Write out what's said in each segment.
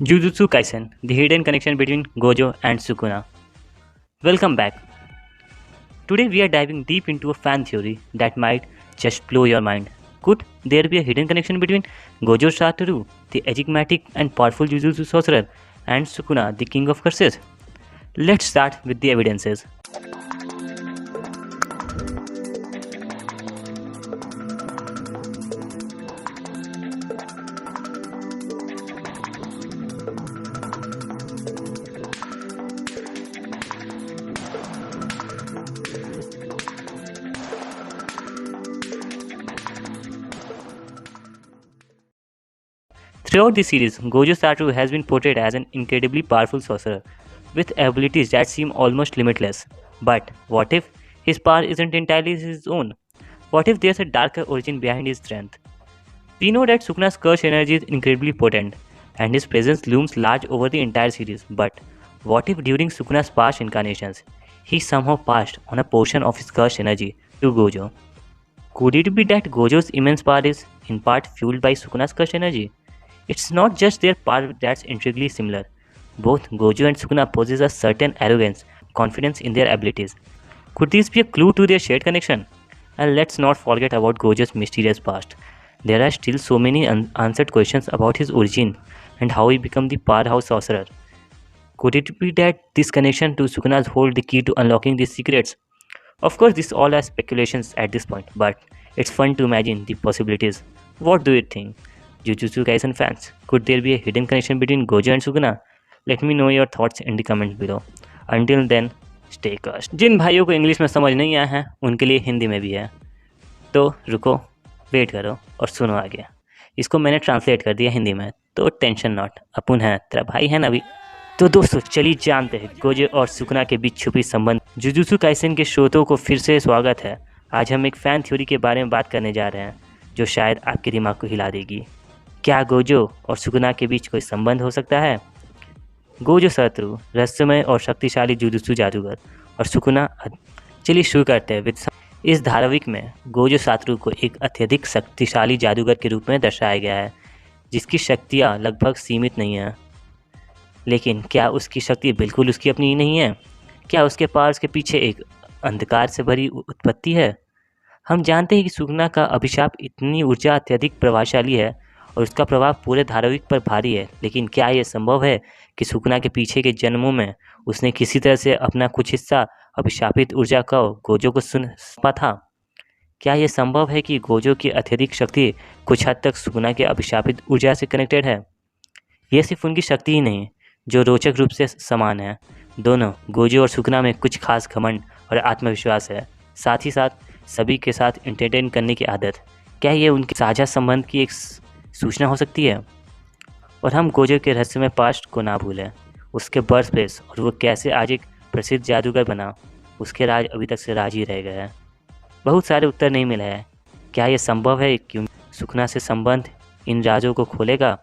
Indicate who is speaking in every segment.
Speaker 1: Jujutsu Kaisen, the hidden connection between Gojo and Sukuna. Welcome back. Today we are diving deep into a fan theory that might just blow your mind. Could there be a hidden connection between Gojo Satoru, the enigmatic and powerful Jujutsu sorcerer, and Sukuna, the king of curses? Let's start with the evidences. Throughout the series, Gojo Satoru has been portrayed as an incredibly powerful sorcerer with abilities that seem almost limitless. But what if his power isn't entirely his own? What if there's a darker origin behind his strength? We know that Sukuna's curse energy is incredibly potent, and his presence looms large over the entire series. But what if during Sukuna's past incarnations, he somehow passed on a portion of his curse energy to Gojo? Could it be that Gojo's immense power is, in part, fueled by Sukuna's curse energy? It's not just their power that's intriguingly similar. Both Gojo and Sukuna possess a certain arrogance, confidence in their abilities. Could this be a clue to their shared connection? And let's not forget about Gojo's mysterious past. There are still so many unanswered questions about his origin and how he became the powerhouse sorcerer. Could it be that this connection to Sukuna's hold the key to unlocking these secrets? Of course, this all are speculations at this point, but it's fun to imagine the possibilities. What do you think? Jujutsu Kaisen fans, could there be a hidden connection between Gojo and Sukuna? Let me know your thoughts in the comments below. Until then, stay cursed. जिन भाइयों को English में समझ नहीं आया है उनके लिए हिंदी में भी है, तो रुको, वेट करो और सुनो आगे. इसको मैंने ट्रांसलेट कर दिया हिंदी में, तो टेंशन नॉट, अपुन है तेरा भाई है ना अभी. तो दोस्तों चलिए जानते हैं गोजो और सुकुना के बीच छुपी संबंध. जुजुत्सु काइसेन के श्रोतों को फिर से स्वागत है. आज हम एक फ़ैन थ्योरी के बारे में बात करने जा रहे हैं जो शायद आपके दिमाग को हिला देगी. क्या गोजो और सुकुना के बीच कोई संबंध हो सकता है? गोजो शत्रु, रहस्यमय और शक्तिशाली जुजुत्सु जादूगर, और सुकुना. चलिए शुरू करते हैं. इस धारावाहिक में गोजो शत्रु को एक अत्यधिक शक्तिशाली जादूगर के रूप में दर्शाया गया है जिसकी शक्तियाँ लगभग सीमित नहीं हैं. लेकिन क्या उसकी शक्ति बिल्कुल उसकी अपनी ही नहीं है? क्या उसके पास के पीछे एक अंधकार से भरी उत्पत्ति है? हम जानते हैं कि सुकुना का अभिशाप इतनी ऊर्जा अत्यधिक प्रभावशाली है और उसका प्रभाव पूरे धारावाहिक पर भारी है. लेकिन क्या यह संभव है कि सुकुना के पीछे के जन्मों में उसने किसी तरह से अपना कुछ हिस्सा अभिशापित ऊर्जा का गोजो को सौंपा था? क्या यह संभव है कि गोजो की अत्यधिक शक्ति कुछ हद तक सुकुना के अभिशापित ऊर्जा से कनेक्टेड है? यह सिर्फ उनकी शक्ति ही नहीं जो रोचक रूप से समान है. दोनों गोजो और सुकुना में कुछ खास घमंड और आत्मविश्वास है, साथ ही साथ सभी के साथ एंटरटेन करने की आदत. क्या यह उनके साझा संबंध की एक सूचना हो सकती है? और हम गोजो के रहस्यमय पास्ट को ना भूलें, उसके बर्थ प्लेस और वो कैसे आज एक प्रसिद्ध जादूगर बना. उसके राज अभी तक से राज ही रह गए हैं. बहुत सारे उत्तर नहीं मिले हैं. क्या यह संभव है कि सुकुना से संबंध इन राजों को खोलेगा?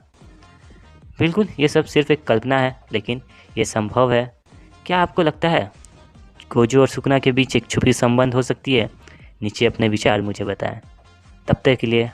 Speaker 1: बिल्कुल, ये सब सिर्फ एक कल्पना है, लेकिन ये संभव है. क्या आपको लगता है गोजो और सुकुना के बीच एक छुपी संबंध हो सकती है? नीचे अपने विचार मुझे बताएं. तब तक के लिए